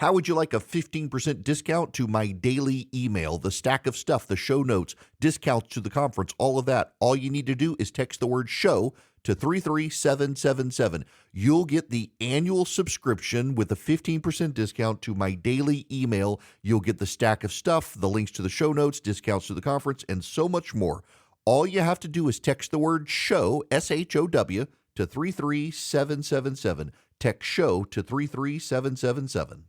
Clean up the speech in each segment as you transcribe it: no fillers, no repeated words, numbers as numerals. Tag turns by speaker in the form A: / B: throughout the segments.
A: How would you like a 15% discount to my daily email, the stack of stuff, the show notes, discounts to the conference, all of that? All you need to do is text the word show to 33777. You'll get the annual subscription with a 15% discount to my daily email. You'll get the stack of stuff, the links to the show notes, discounts to the conference, and so much more. All you have to do is text the word show, SHOW, to 33777. Text show to 33777.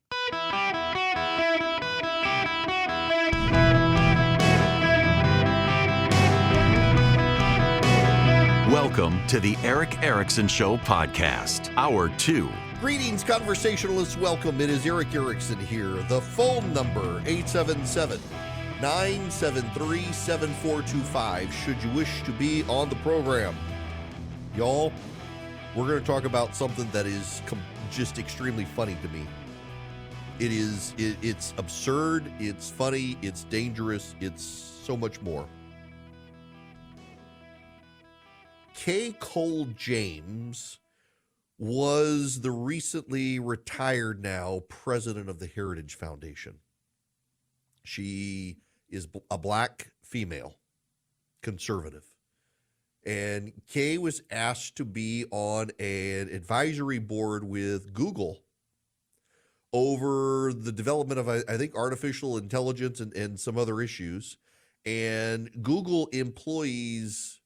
B: Welcome to the Eric Erickson Show podcast, Hour 2.
A: Greetings, conversationalists. Welcome. It is Eric Erickson here. The phone number, 877-973-7425, should you wish to be on the program. Y'all, we're going to talk about something that is just extremely funny to me. It's absurd, it's funny, it's dangerous, it's so much more. Kay Cole James was the recently retired now president of the Heritage Foundation. She is a black female, conservative. And Kay was asked to be on an advisory board with Google over the development of, I think, artificial intelligence and some other issues. And Google employees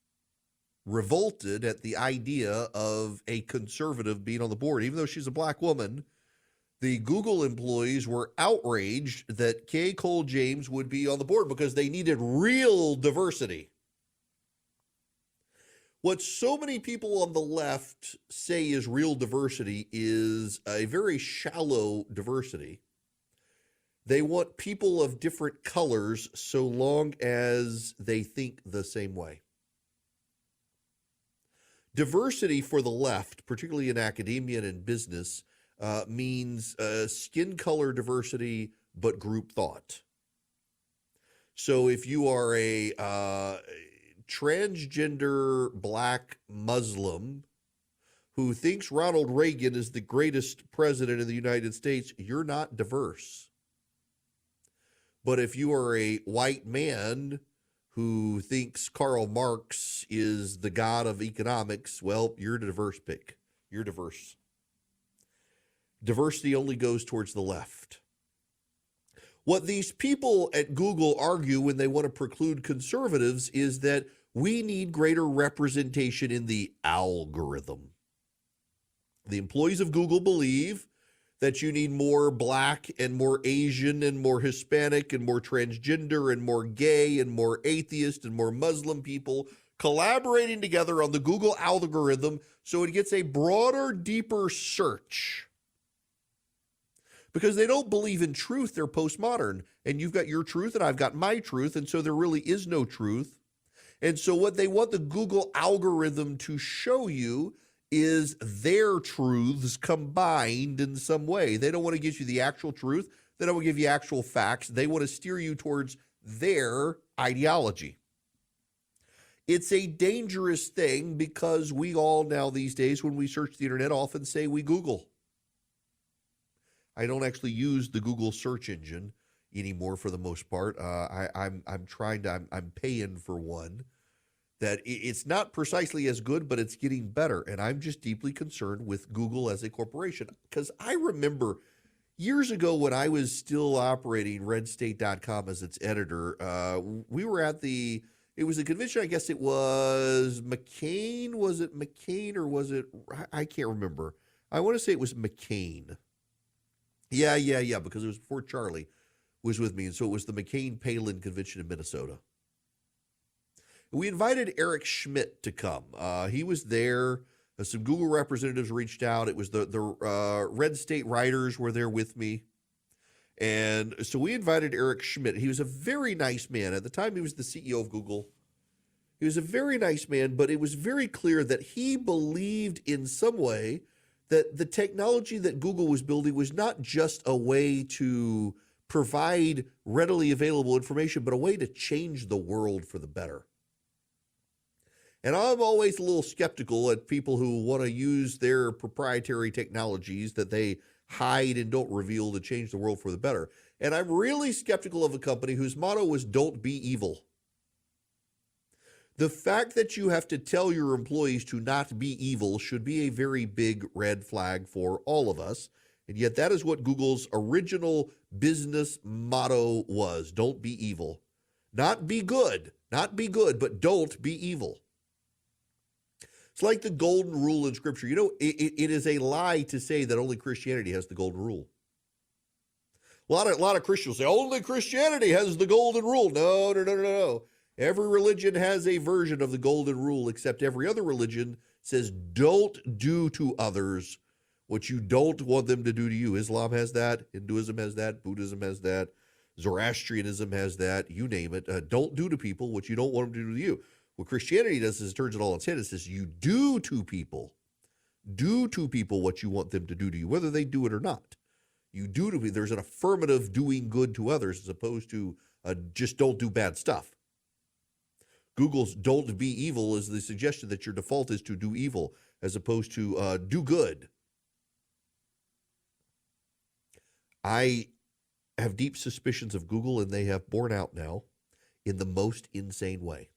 A: revolted at the idea of a conservative being on the board. Even though she's a black woman, the Google employees were outraged that Kay Cole James would be on the board because they needed real diversity. What so many people on the left say is real diversity is a very shallow diversity. They want people of different colors so long as they think the same way. Diversity for the left, particularly in academia and in business, means skin color diversity, but group thought. So if you are a transgender black Muslim who thinks Ronald Reagan is the greatest president in the United States, you're not diverse. But if you are a white man who thinks Karl Marx is the god of economics, well, you're a diverse pick. You're diverse. Diversity only goes towards the left. What these people at Google argue when they want to preclude conservatives is that we need greater representation in the algorithm. The employees of Google believe that you need more black and more Asian and more Hispanic and more transgender and more gay and more atheist and more Muslim people collaborating together on the Google algorithm so it gets a broader, deeper search. Because they don't believe in truth, they're postmodern. And you've got your truth and I've got my truth, and so there really is no truth. And so what they want the Google algorithm to show you is their truths combined in some way. They don't want to give you the actual truth. They don't want to give you actual facts. They want to steer you towards their ideology. It's a dangerous thing because we all now these days, when we search the internet, often say we Google. I don't actually use the Google search engine anymore for the most part. I'm paying for one. That it's not precisely as good, but it's getting better. And I'm just deeply concerned with Google as a corporation. Because I remember years ago when I was still operating redstate.com as its editor, we were at it was a convention, I guess it was McCain. Was it McCain or was it, I can't remember. I want to say it was McCain. Yeah, because it was before Charlie was with me. And so it was the McCain-Palin convention in Minnesota. We invited Eric Schmidt to come. He was there. Some Google representatives reached out. It was the Red State writers were there with me. And so we invited Eric Schmidt. He was a very nice man. At the time, he was the CEO of Google. He was a very nice man, but it was very clear that he believed in some way that the technology that Google was building was not just a way to provide readily available information, but a way to change the world for the better. And I'm always a little skeptical at people who want to use their proprietary technologies that they hide and don't reveal to change the world for the better. And I'm really skeptical of a company whose motto was don't be evil. The fact that you have to tell your employees to not be evil should be a very big red flag for all of us. And yet that is what Google's original business motto was. Don't be evil. Not be good, but don't be evil. It's like the golden rule in Scripture. You know, it is a lie to say that only Christianity has the golden rule. A lot of Christians say, only Christianity has the golden rule. No. Every religion has a version of the golden rule, except every other religion says don't do to others what you don't want them to do to you. Islam has that. Hinduism has that. Buddhism has that. Zoroastrianism has that. You name it. Don't do to people what you don't want them to do to you. What Christianity does is it turns it all on its head. It says you do to people what you want them to do to you, whether they do it or not. You do to people. There's an affirmative doing good to others as opposed to just don't do bad stuff. Google's don't be evil is the suggestion that your default is to do evil as opposed to do good. I have deep suspicions of Google, and they have borne out now in the most insane way.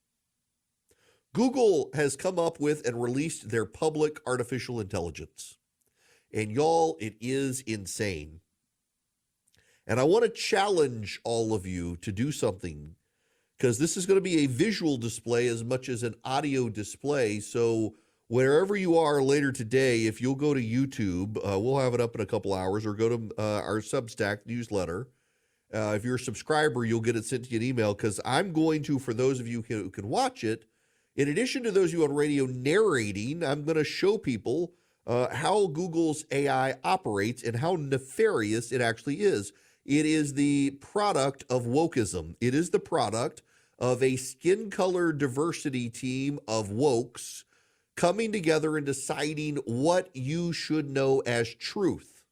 A: Google has come up with and released their public artificial intelligence. And y'all, it is insane. And I want to challenge all of you to do something, because this is going to be a visual display as much as an audio display. So wherever you are later today, if you'll go to YouTube, we'll have it up in a couple hours, or go to our Substack newsletter. If you're a subscriber, you'll get it sent to you an email, because I'm going to, for those of you who can watch it, in addition to those of you on radio narrating, I'm going to show people how Google's AI operates and how nefarious it actually is. It is the product of wokeism. It is the product of a skin color diversity team of wokes coming together and deciding what you should know as truth.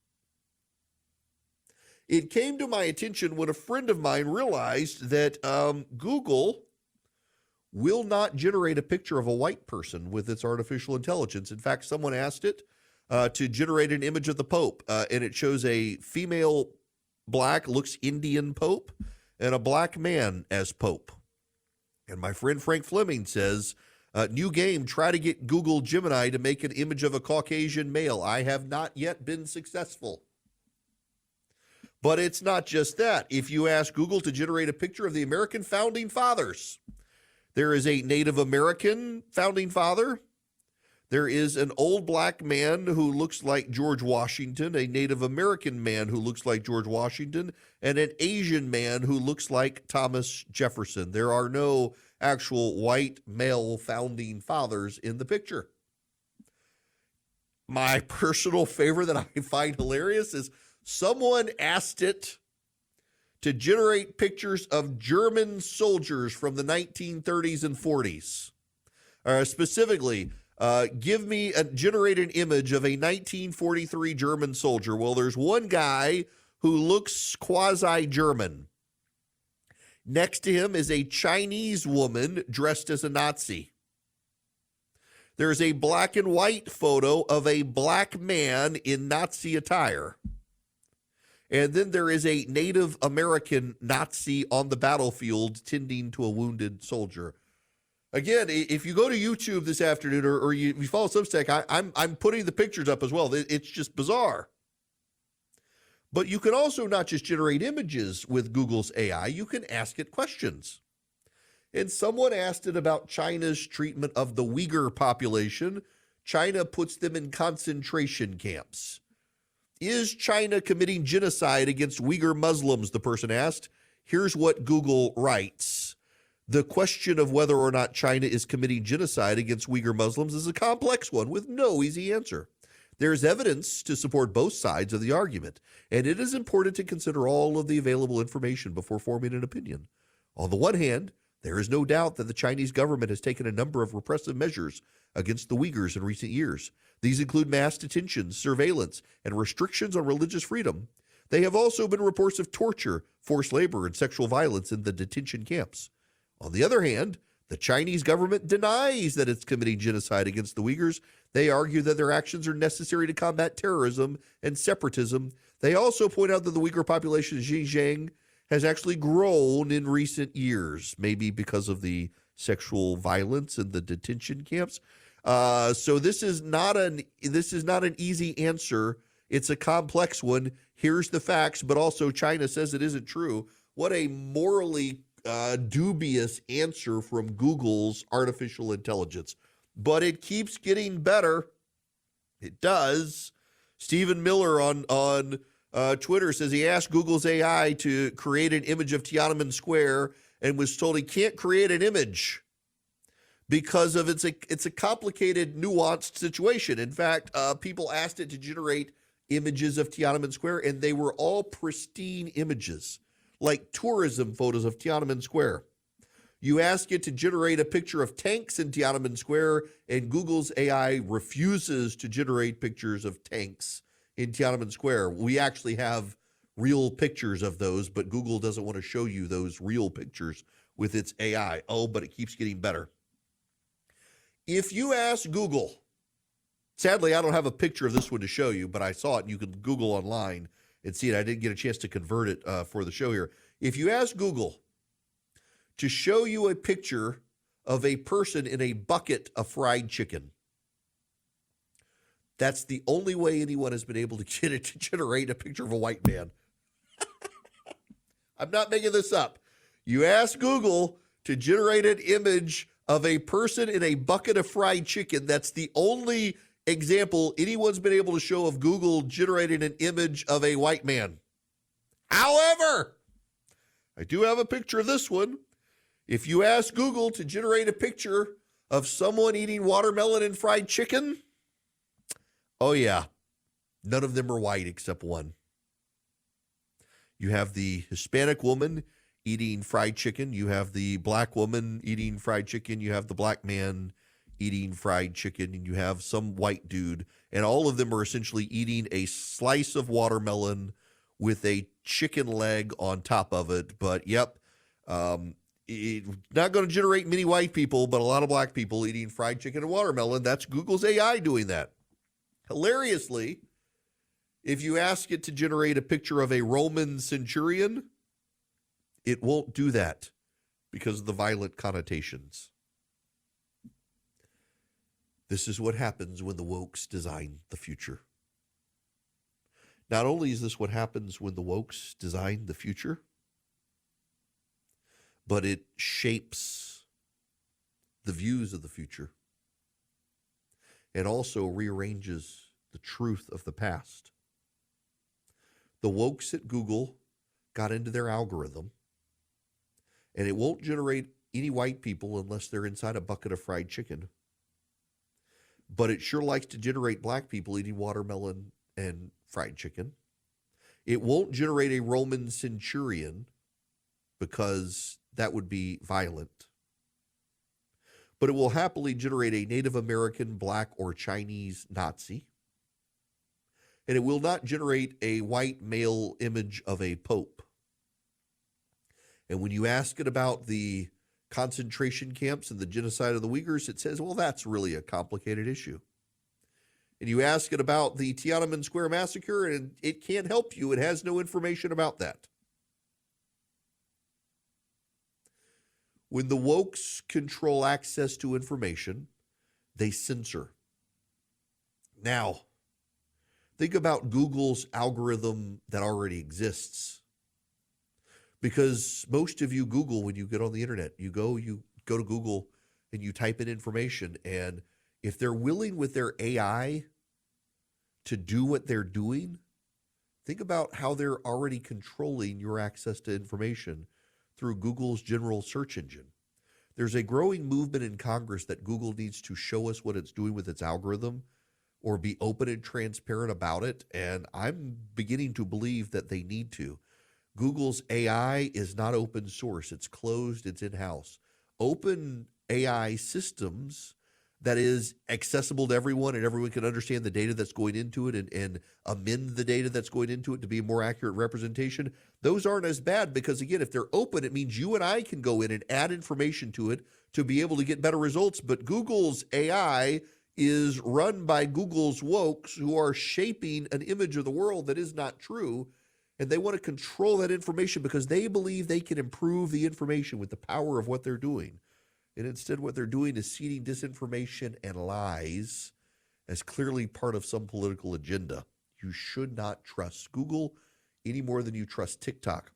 A: It came to my attention when a friend of mine realized that Google will not generate a picture of a white person with its artificial intelligence. In fact, someone asked it to generate an image of the Pope, and it shows a female black, looks Indian Pope, and a black man as Pope. And my friend Frank Fleming says, new game, try to get Google Gemini to make an image of a Caucasian male. I have not yet been successful. But it's not just that. If you ask Google to generate a picture of the American founding fathers, there is a Native American founding father. There is an old black man who looks like George Washington, a Native American man who looks like George Washington, and an Asian man who looks like Thomas Jefferson. There are no actual white male founding fathers in the picture. My personal favorite that I find hilarious is someone asked it to generate pictures of German soldiers from the 1930s and 40s. Specifically, generate an image of a 1943 German soldier. Well, there's one guy who looks quasi-German. Next to him is a Chinese woman dressed as a Nazi. There's a black and white photo of a black man in Nazi attire. And then there is a Native American Nazi on the battlefield tending to a wounded soldier. Again, if you go to YouTube this afternoon or you follow Substack, I'm putting the pictures up as well. It's just bizarre. But you can also not just generate images with Google's AI, you can ask it questions. And someone asked it about China's treatment of the Uyghur population. China puts them in concentration camps. Is China committing genocide against Uyghur Muslims? The person asked. Here's what Google writes. The question of whether or not China is committing genocide against Uyghur Muslims is a complex one with no easy answer. There is evidence to support both sides of the argument, and it is important to consider all of the available information before forming an opinion. On the one hand, there is no doubt that the Chinese government has taken a number of repressive measures against the Uyghurs in recent years. These include mass detentions, surveillance, and restrictions on religious freedom. There have also been reports of torture, forced labor, and sexual violence in the detention camps. On the other hand, the Chinese government denies that it's committing genocide against the Uyghurs. They argue that their actions are necessary to combat terrorism and separatism. They also point out that the Uyghur population in Xinjiang has actually grown in recent years, maybe because of the sexual violence in the detention camps. So this is not an easy answer. It's a complex one. Here's the facts, but also China says it isn't true. What a morally dubious answer from Google's artificial intelligence. But it keeps getting better. It does. Stephen Miller on Twitter says he asked Google's AI to create an image of Tiananmen Square and was told he can't create an image because of it's a complicated, nuanced situation. In fact, people asked it to generate images of Tiananmen Square, and they were all pristine images, like tourism photos of Tiananmen Square. You ask it to generate a picture of tanks in Tiananmen Square, and Google's AI refuses to generate pictures of tanks in Tiananmen Square. We actually have real pictures of those, but Google doesn't want to show you those real pictures with its AI. Oh, but it keeps getting better. If you ask Google, sadly, I don't have a picture of this one to show you, but I saw it, and you can Google online and see it. I didn't get a chance to convert it for the show here. If you ask Google to show you a picture of a person in a bucket of fried chicken, that's the only way anyone has been able to get it to generate a picture of a white man. I'm not making this up. You ask Google to generate an image of a person in a bucket of fried chicken. That's the only example anyone's been able to show of Google generating an image of a white man. However, I do have a picture of this one. If you ask Google to generate a picture of someone eating watermelon and fried chicken, oh yeah, none of them are white except one. You have the Hispanic woman eating fried chicken. You have the black woman eating fried chicken. You have the black man eating fried chicken. And you have some white dude. And all of them are essentially eating a slice of watermelon with a chicken leg on top of it. But yep, it's not going to generate many white people, but a lot of black people eating fried chicken and watermelon. That's Google's AI doing that. Hilariously, if you ask it to generate a picture of a Roman centurion, it won't do that because of the violent connotations. This is what happens when the wokes design the future. Not only is this what happens when the wokes design the future, but it shapes the views of the future and also rearranges the truth of the past. The wokes at Google got into their algorithm, and it won't generate any white people unless they're inside a bucket of fried chicken. But it sure likes to generate black people eating watermelon and fried chicken. It won't generate a Roman centurion because that would be violent. But it will happily generate a Native American, black, or Chinese Nazi. And it will not generate a white male image of a pope. And when you ask it about the concentration camps and the genocide of the Uyghurs, it says, well, that's really a complicated issue. And you ask it about the Tiananmen Square massacre, and it can't help you. It has no information about that. When the wokes control access to information, they censor. Now, think about Google's algorithm that already exists. Because most of you Google when you get on the internet. You go to Google and you type in information. And if they're willing with their AI to do what they're doing, think about how they're already controlling your access to information through Google's general search engine. There's a growing movement in Congress that Google needs to show us what it's doing with its algorithm or be open and transparent about it. And I'm beginning to believe that they need to. Google's AI is not open source. It's closed. It's in-house. Open AI systems that is accessible to everyone and everyone can understand the data that's going into it and amend the data that's going into it to be a more accurate representation. Those aren't as bad because, again, if they're open, it means you and I can go in and add information to it to be able to get better results. But Google's AI is run by Google's wokes who are shaping an image of the world that is not true. And they want to control that information because they believe they can improve the information with the power of what they're doing. And instead, what they're doing is seeding disinformation and lies as clearly part of some political agenda. You should not trust Google any more than you trust TikTok.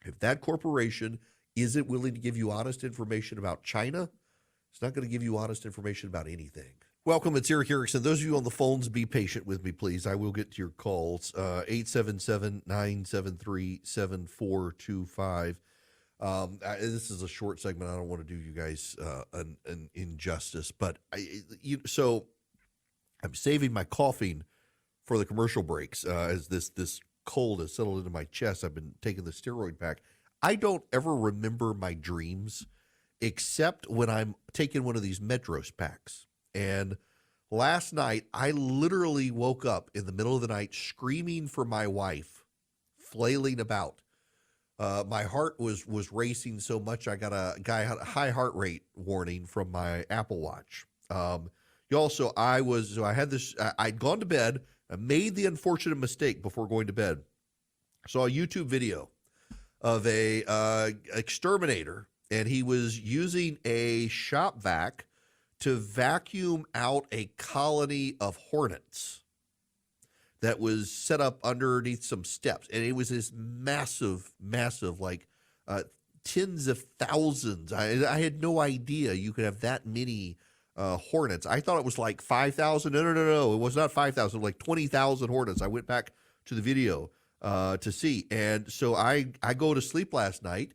A: If that corporation isn't willing to give you honest information about China, it's not going to give you honest information about anything. Welcome, it's Eric Erickson. Those of you on the phones, be patient with me, please. I will get to your calls. 877-973-7425. This is a short segment. I don't want to do you guys an injustice, but so I'm saving my coughing for the commercial breaks as this cold has settled into my chest. I've been taking the steroid pack. I don't ever remember my dreams except when I'm taking one of these Medros packs. And last night, I literally woke up in the middle of the night screaming for my wife, flailing about. My heart was racing so much I got a high heart rate warning from my Apple Watch. I'd gone to bed. I made the unfortunate mistake before going to bed. I saw a YouTube video of a exterminator, and he was using a shop vac to vacuum out a colony of hornets that was set up underneath some steps. And it was this massive, like tens of thousands. I had no idea you could have that many hornets. I thought it was like 5,000. No. It was not 5,000, like 20,000 hornets. I went back to the video to see. And so I go to sleep last night,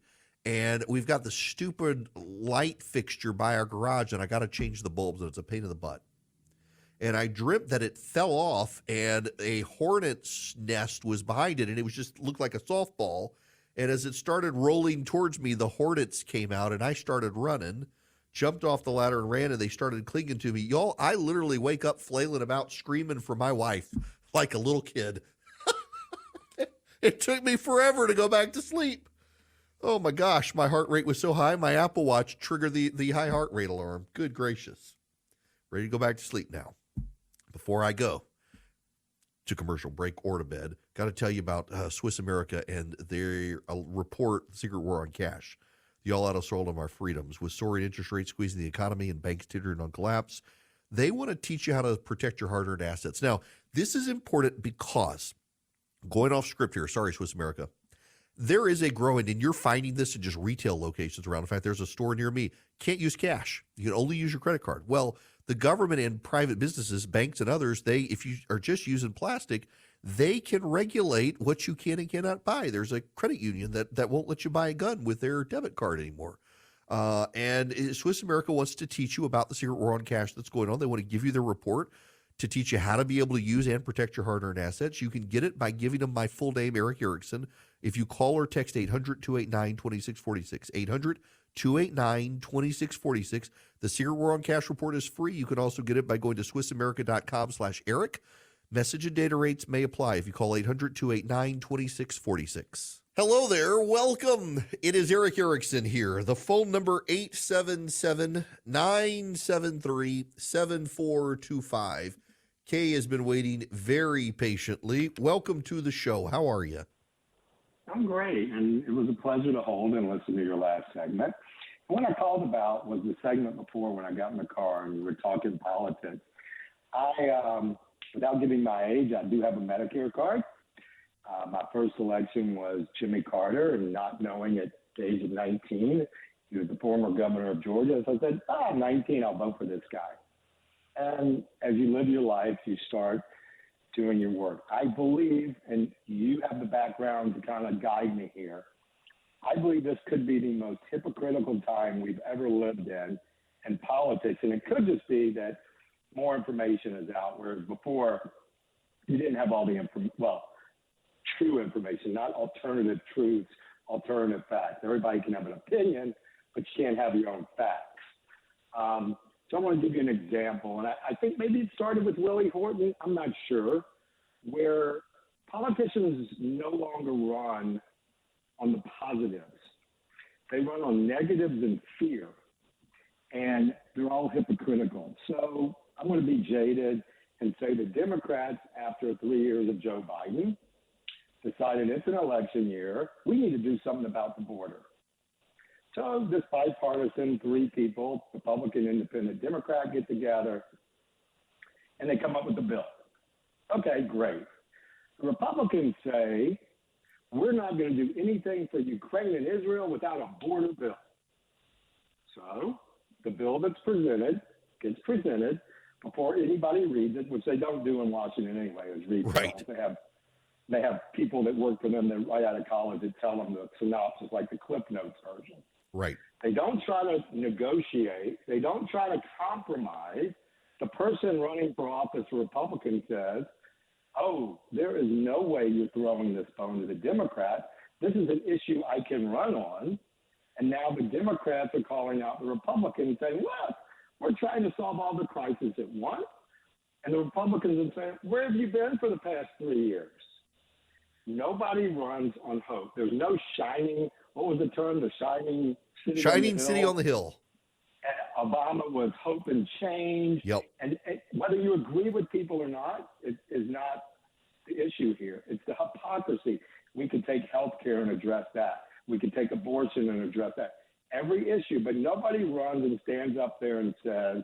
A: and we've got the stupid light fixture by our garage, and I got to change the bulbs, and it's a pain in the butt. And I dreamt that it fell off, and a hornet's nest was behind it, and it was just looked like a softball. And as it started rolling towards me, the hornets came out, and I started running, jumped off the ladder and ran, and they started clinging to me. Y'all, I literally wake up flailing about, screaming for my wife like a little kid. It took me forever to go back to sleep. Oh my gosh, my heart rate was so high, my Apple Watch triggered the high heart rate alarm. Good gracious. Ready to go back to sleep now. Before I go to commercial break or to bed, got to tell you about Swiss America and their report, The Secret War on Cash. The all-out assault on our freedoms. With soaring interest rates squeezing the economy and banks teetering on collapse, they want to teach you how to protect your hard-earned assets. Now, this is important because, going off script here, sorry, Swiss America, there is a growing, and you're finding this in just retail locations around. In fact, there's a store near me. Can't use cash. You can only use your credit card. Well, the government and private businesses, banks and others, if you are just using plastic, they can regulate what you can and cannot buy. There's a credit union that won't let you buy a gun with their debit card anymore. And Swiss America wants to teach you about the secret war on cash that's going on. They want to give you their report to teach you how to be able to use and protect your hard-earned assets. You can get it by giving them my full name, Eric Erickson. If you call or text 800-289-2646, 800-289-2646. The Secret War on Cash report is free. You can also get it by going to SwissAmerica.com/Eric. Message and data rates may apply if you call 800-289-2646. Hello there. Welcome. It is Eric Erickson here. The phone number 877-973-7425. Kay has been waiting very patiently. Welcome to the show. How are you?
C: I'm great, and it was a pleasure to hold and listen to your last segment. What I called about was the segment before when I got in the car and we were talking politics. Without giving my age, I do have a Medicare card. My first election was Jimmy Carter, and not knowing at the age of 19, he was the former governor of Georgia. So I said, 19, I'll vote for this guy. And as you live your life, you start doing your work. I believe, and you have the background to kind of guide me here, I believe this could be the most hypocritical time we've ever lived in politics. And it could just be that more information is out, whereas before you didn't have all the true information, not alternative truths, alternative facts. Everybody can have an opinion, but you can't have your own facts. So I want to give you an example, and I think maybe it started with Willie Horton, I'm not sure, where politicians no longer run on the positives. They run on negatives and fear, and they're all hypocritical. So I'm going to be jaded and say the Democrats, after 3 years of Joe Biden, decided it's an election year. We need to do something about the border. So this bipartisan 3 people, Republican, Independent, Democrat, get together, and they come up with a bill. Okay, great. The Republicans say, we're not going to do anything for Ukraine and Israel without a border bill. So the bill that's presented gets presented before anybody reads it, which they don't do in Washington anyway, is read
A: Right.
C: bills. They have people that work for them that right out of college that tell them the synopsis, like the Cliff Notes version.
A: Right.
C: They don't try to negotiate. They don't try to compromise. The person running for office, a Republican, says, oh, there is no way you're throwing this bone to the Democrats. This is an issue I can run on. And now the Democrats are calling out the Republicans saying, well, we're trying to solve all the crises at once. And the Republicans are saying, where have you been for the past 3 years? Nobody runs on hope. There's no shining, what was the term? The shining city
A: on the hill.
C: And Obama was hope and change.
A: Yep.
C: And whether you agree with people or not, it is not the issue here. It's the hypocrisy. We could take health care and address that. We could take abortion and address that. Every issue, but nobody runs and stands up there and says,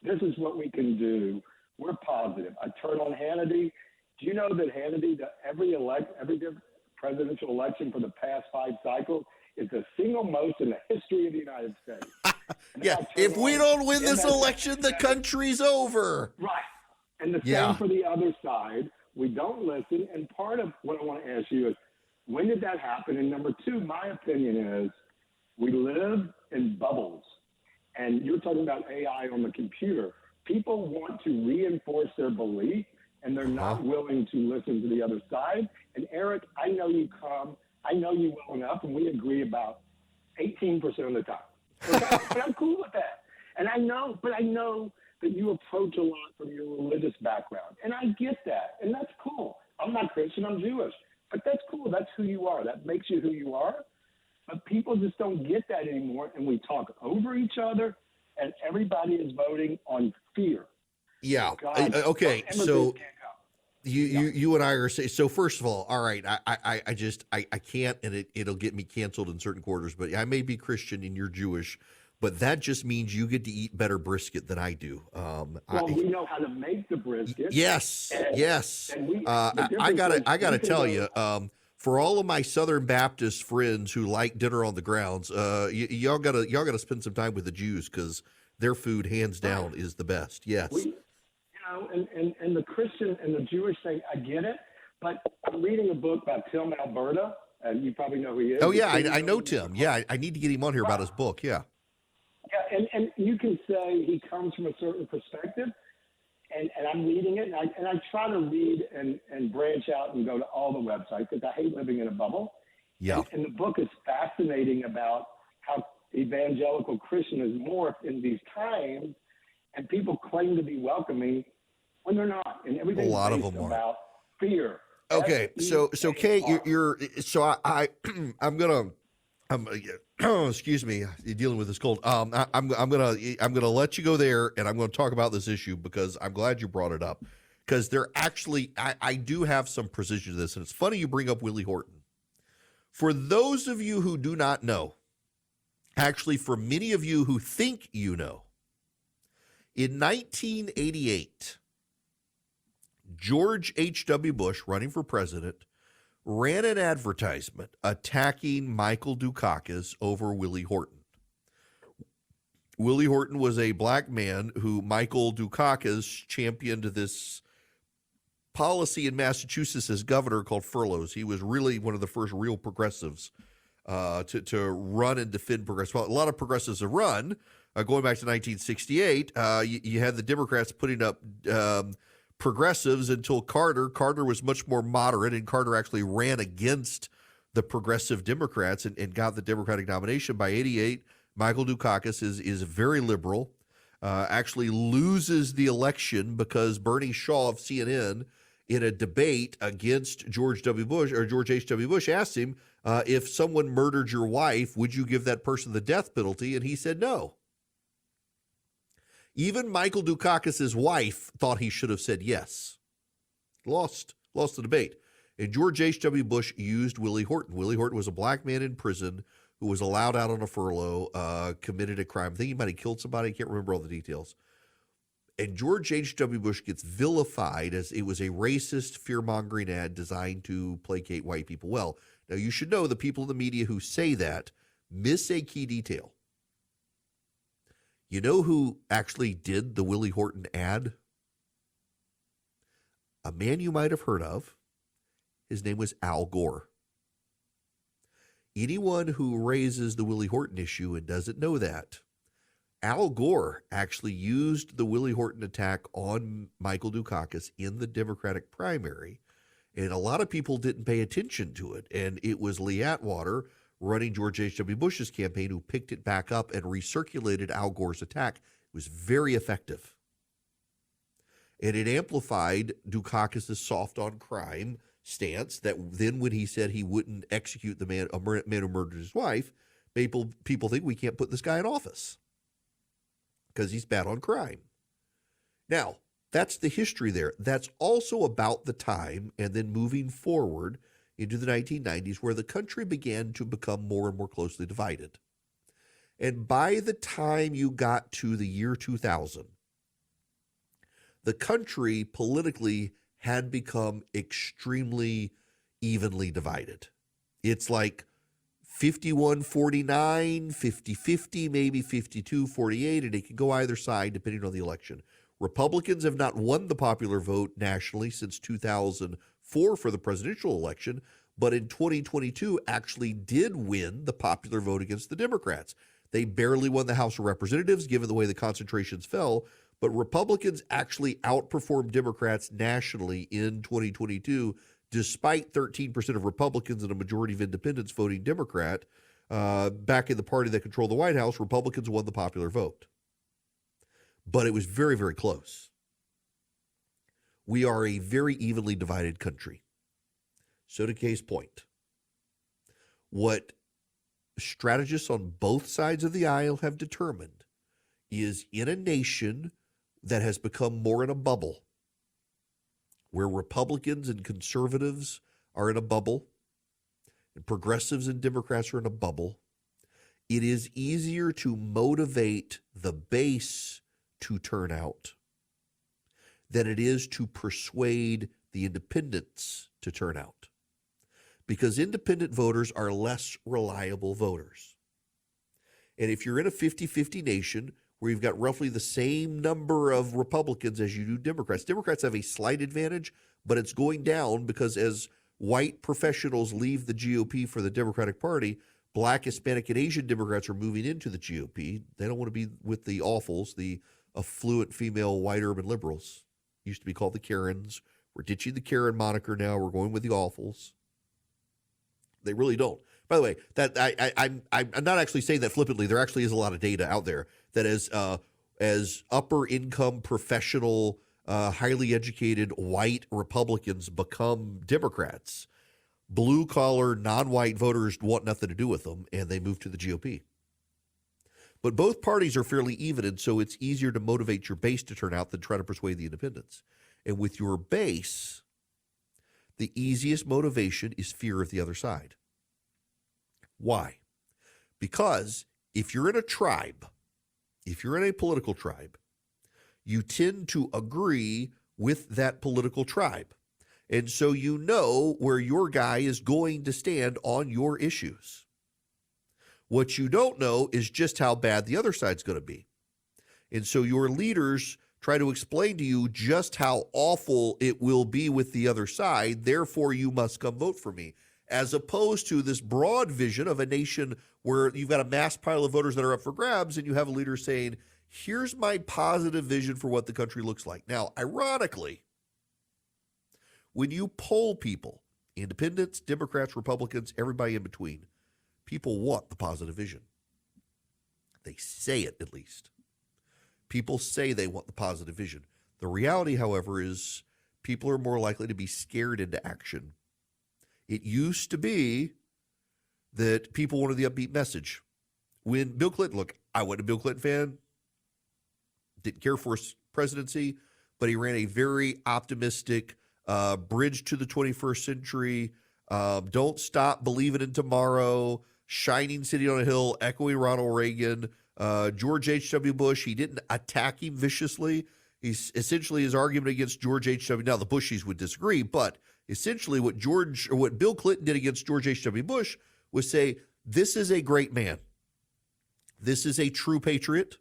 C: this is what we can do. We're positive. I turn on Hannity. Do you know that Hannity, every presidential election for the past 5 cycles, is the single most in the history of the United States?
A: Yeah, if we don't win this election, the country's over.
C: Right. And the same for the other side. We don't listen. And part of what I want to ask you is, when did that happen? And number 2, my opinion is, we live in bubbles. And you're talking about AI on the computer. People want to reinforce their belief, and they're not willing to listen to the other side. And Eric, I know you well enough, and we agree about 18% of the time. But I'm cool with that. And I know that you approach a lot from your religious background. And I get that. And that's cool. I'm not Christian, I'm Jewish. But that's cool. That's who you are. That makes you who you are. But people just don't get that anymore. And we talk over each other, and everybody is voting on fear.
A: Yeah.
C: God,
A: okay. So
C: can't go.
A: you and I are saying, so first of all right, I can't, and it'll get me canceled in certain quarters, but I may be Christian and you're Jewish, but that just means you get to eat better brisket than I do.
C: We know how to make the brisket.
A: Yes.
C: And
A: I gotta tell you, for all of my Southern Baptist friends who like dinner on the grounds, y'all gotta spend some time with the Jews, because their food, hands down, is the best. Yes.
C: And the Christian and the Jewish thing, I get it, but I'm reading a book by Tim Alberta, and you probably know who he is.
A: Oh yeah, I know Tim. Yeah, I need to get him on here about his book. Yeah.
C: Yeah, and you can say he comes from a certain perspective, and I'm reading it, and I try to read and branch out and go to all the websites, because I hate living in a bubble.
A: Yeah.
C: And the book is fascinating about how evangelical Christian is morphed in these times, and people claim to be welcoming when they're not, and everything's
A: a lot of
C: based
A: them
C: about fear.
A: Okay, so Kate, excuse me, you're dealing with this cold. I'm gonna let you go there, and I'm gonna talk about this issue, because I'm glad you brought it up, because I do have some precision to this, and it's funny you bring up Willie Horton. For those of you who do not know, actually, for many of you who think you know, in 1988, George H.W. Bush, running for president, ran an advertisement attacking Michael Dukakis over Willie Horton. Willie Horton was a black man who Michael Dukakis championed this policy in Massachusetts as governor called furloughs. He was really one of the first real progressives to run and defend progressive. Well, a lot of progressives have run. Going back to 1968, you had the Democrats putting up progressives until Carter. Carter was much more moderate, and Carter actually ran against the progressive Democrats and got the Democratic nomination. By 88, Michael Dukakis is very liberal, actually loses the election because Bernie Shaw of CNN, in a debate against George H.W. Bush, asked him, if someone murdered your wife, would you give that person the death penalty? And he said no. Even Michael Dukakis' wife thought he should have said yes. Lost the debate. And George H.W. Bush used Willie Horton. Willie Horton was a black man in prison who was allowed out on a furlough, committed a crime. I think he might have killed somebody. I can't remember all the details. And George H.W. Bush gets vilified as it was a racist, fear-mongering ad designed to placate white people. Well, now you should know the people in the media who say that miss a key detail. You know who actually did the Willie Horton ad? A man you might have heard of. His name was Al Gore. Anyone who raises the Willie Horton issue and doesn't know that, Al Gore actually used the Willie Horton attack on Michael Dukakis in the Democratic primary, and a lot of people didn't pay attention to it. And it was Lee Atwater, running George H.W. Bush's campaign, who picked it back up and recirculated Al Gore's attack. It was very effective. And it amplified Dukakis' soft on crime stance that then when he said he wouldn't execute the man who murdered his wife, people think we can't put this guy in office because he's bad on crime. Now, that's the history there. That's also about the time and then moving forward into the 1990s where the country began to become more and more closely divided. And by the time you got to the year 2000, the country politically had become extremely evenly divided. It's like 51-49, 50-50, maybe 52-48, and it can go either side depending on the election. Republicans have not won the popular vote nationally since 2004 for the presidential election, but in 2022 actually did win the popular vote against the Democrats. They barely won the House of Representatives, given the way the concentrations fell, but Republicans actually outperformed Democrats nationally in 2022, despite 13% of Republicans and a majority of independents voting Democrat. Back in the party that controlled the White House, Republicans won the popular vote. But it was very, very close. We are a very evenly divided country. So to case point, what strategists on both sides of the aisle have determined is in a nation that has become more in a bubble, where Republicans and conservatives are in a bubble, and progressives and Democrats are in a bubble, it is easier to motivate the base to turn out than it is to persuade the independents to turn out. Because independent voters are less reliable voters. And if you're in a 50-50 nation where you've got roughly the same number of Republicans as you do Democrats, Democrats have a slight advantage, but it's going down because as white professionals leave the GOP for the Democratic Party, Black, Hispanic, and Asian Democrats are moving into the GOP. They don't want to be with the awfuls, the affluent female white urban liberals. Used to be called the Karens. We're ditching the Karen moniker now. We're going with the awfuls. They really don't. By the way, that I'm not actually saying that flippantly. There actually is a lot of data out there that as upper income, professional, highly educated white Republicans become Democrats, blue collar, non-white voters want nothing to do with them, and they move to the GOP. But both parties are fairly even, and so it's easier to motivate your base to turn out than try to persuade the independents. And with your base, the easiest motivation is fear of the other side. Why? Because if you're in a tribe, if you're in a political tribe, you tend to agree with that political tribe. And so you know where your guy is going to stand on your issues. What you don't know is just how bad the other side's going to be. And so your leaders try to explain to you just how awful it will be with the other side, therefore you must come vote for me, as opposed to this broad vision of a nation where you've got a mass pile of voters that are up for grabs and you have a leader saying, here's my positive vision for what the country looks like. Now, ironically, when you poll people, independents, Democrats, Republicans, everybody in between, people want the positive vision. They say it, at least. People say they want the positive vision. The reality, however, is people are more likely to be scared into action. It used to be that people wanted the upbeat message. When Bill Clinton, look, I wasn't a Bill Clinton fan. didn't care for his presidency, but he ran a very optimistic bridge to the 21st century. Don't stop believing in tomorrow. Shining city on a hill, echoing Ronald Reagan. George H.W. Bush, he didn't attack him viciously. He's essentially his argument against George H.W. Now, the Bushies would disagree, but essentially what Bill Clinton did against George H.W. Bush was say, this is a great man. This is a true patriot.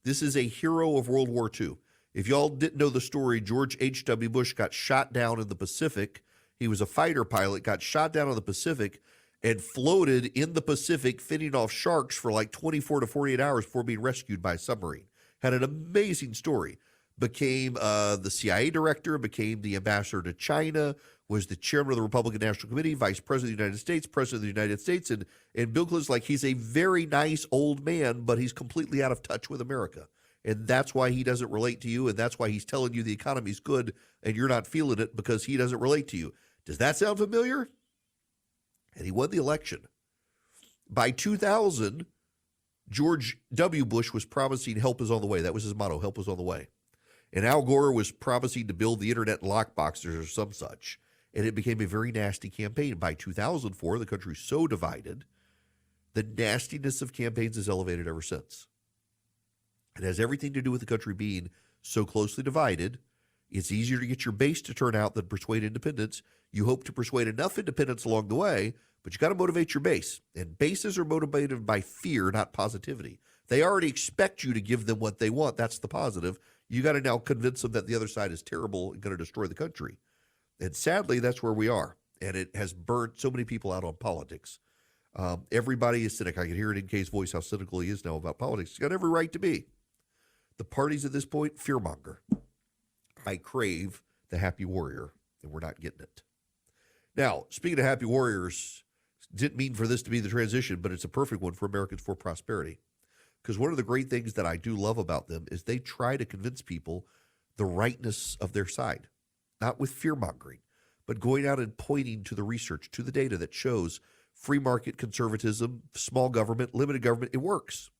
A: This is a hero of World War II. If y'all didn't know the story, George H.W. Bush got shot down in the Pacific. He was a fighter pilot, got shot down in the Pacific, and floated in the Pacific, fending off sharks for like 24 to 48 hours before being rescued by a submarine. Had an amazing story. Became the CIA director, became the ambassador to China, was the chairman of the Republican National Committee, vice president of the United States, president of the United States. And Bill Clinton's like, he's a very nice old man, but he's completely out of touch with America. And that's why he doesn't relate to you. And that's why he's telling you the economy's good and you're not feeling it because he doesn't relate to you. Does that sound familiar? And he won the election. By 2000, George W. Bush was promising help is on the way. That was his motto, help is on the way. And Al Gore was promising to build the internet in lockboxes or some such. And it became a very nasty campaign. By 2004, the country's so divided, the nastiness of campaigns is elevated ever since. It has everything to do with the country being so closely divided. It's easier to get your base to turn out than persuade independents. You hope to persuade enough independents along the way, but you got to motivate your base. And bases are motivated by fear, not positivity. They already expect you to give them what they want. That's the positive. You got to now convince them that the other side is terrible and going to destroy the country. And sadly, that's where we are. And it has burnt so many people out on politics. Everybody is cynic. I can hear it in Kay's voice how cynical he is now about politics. He's got every right to be. The parties at this point, fearmonger. I crave the happy warrior, and we're not getting it. Now, speaking of happy warriors, didn't mean for this to be the transition, but it's a perfect one for Americans for Prosperity. Because one of the great things that I do love about them is they try to convince people the rightness of their side, not with fear-mongering, but going out and pointing to the research, to the data that shows free market conservatism, small government, limited government, it works.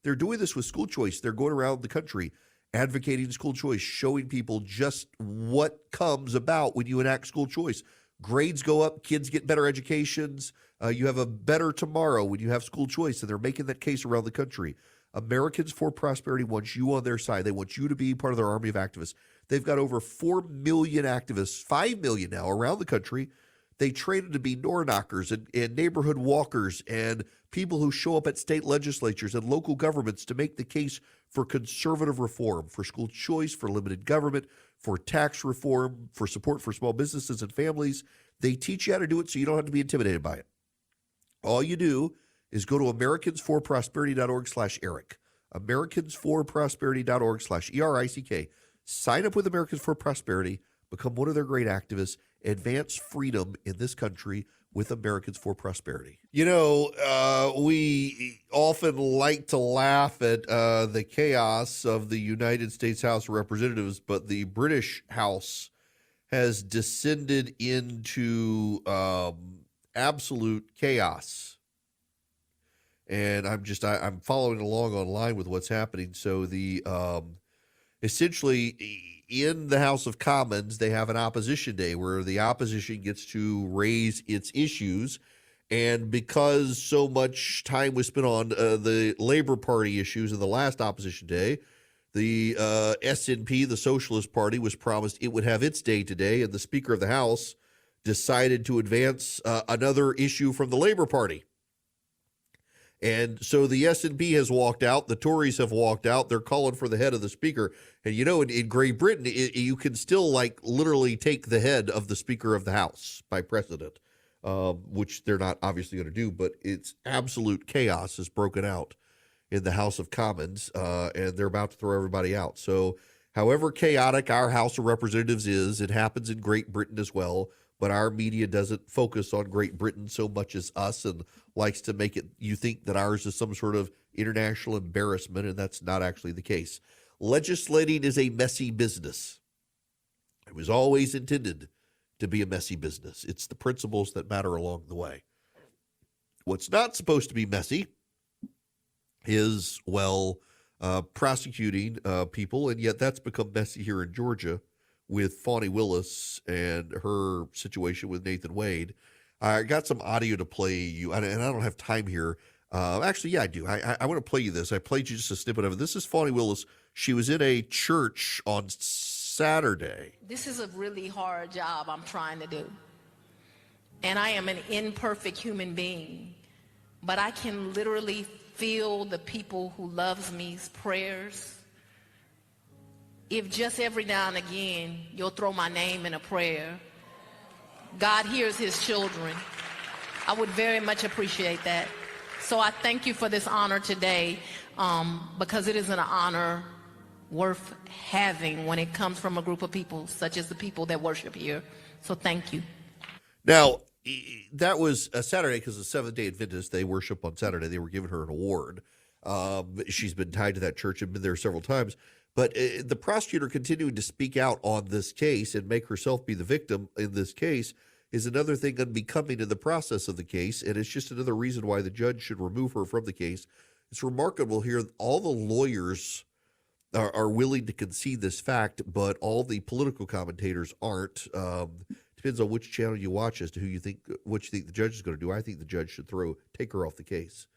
A: They're doing this with school choice. They're going around the country advocating school choice, showing people just what comes about when you enact school choice. Grades go up, kids get better educations, you have a better tomorrow when you have school choice, and they're making that case around the country. Americans for Prosperity wants you on their side. They want you to be part of their army of activists. They've got over 4 million activists, 5 million now around the country. They train them to be door knockers and neighborhood walkers and people who show up at state legislatures and local governments to make the case for conservative reform, for school choice, for limited government, for tax reform, for support for small businesses and families. They teach you how to do it so you don't have to be intimidated by it. All you do is go to americansforprosperity.org/Eric, americansforprosperity.org/ERICK. Sign up with Americans for Prosperity, become one of their great activists, advance freedom in this country with Americans for Prosperity. You know, we often like to laugh at the chaos of the United States House of Representatives, but the British House has descended into absolute chaos. And I'm following along online with what's happening. So the essentially in the House of Commons, they have an opposition day where the opposition gets to raise its issues. And because so much time was spent on the Labor Party issues in the last opposition day, the SNP, the Socialist Party, was promised it would have its day today. And the Speaker of the House decided to advance another issue from the Labor Party. And so the SNP has walked out. The Tories have walked out. They're calling for the head of the speaker. And, you know, in Great Britain, you can still, like, literally take the head of the Speaker of the House by precedent, which they're not obviously going to do. But it's absolute chaos has broken out in the House of Commons, and they're about to throw everybody out. So however chaotic our House of Representatives is, it happens in Great Britain as well. But our media doesn't focus on Great Britain so much as us and likes to make it you think that ours is some sort of international embarrassment, and that's not actually the case. Legislating is a messy business. It was always intended to be a messy business. It's the principles that matter along the way. What's not supposed to be messy is, well, prosecuting people, and yet that's become messy here in Georgia with Fani Willis and her situation with Nathan Wade. I got some audio to play you, and I don't have time here. Actually, yeah, I do. I want to play you this. I played you just a snippet of it. This is Fani Willis. She was in a church on Saturday.
D: This is a really hard job I'm trying to do. And I am an imperfect human being. But I can literally feel the people who loves me's prayers. If just every now and again you'll throw my name in a prayer, God hears his children. I would very much appreciate that. So I thank you for this honor today, because it is an honor worth having when it comes from a group of people such as the people that worship here. So thank you.
A: Now, that was a Saturday because the Seventh-day Adventists, they worship on Saturday. They were giving her an award. She's been tied to that church and been there several times. But the prosecutor continuing to speak out on this case and make herself be the victim in this case is another thing unbecoming in the process of the case, and it's just another reason why the judge should remove her from the case. It's remarkable here. All the lawyers are willing to concede this fact, but all the political commentators aren't. Depends on which channel you watch as to what you think the judge is going to do. I think the judge should take her off the case.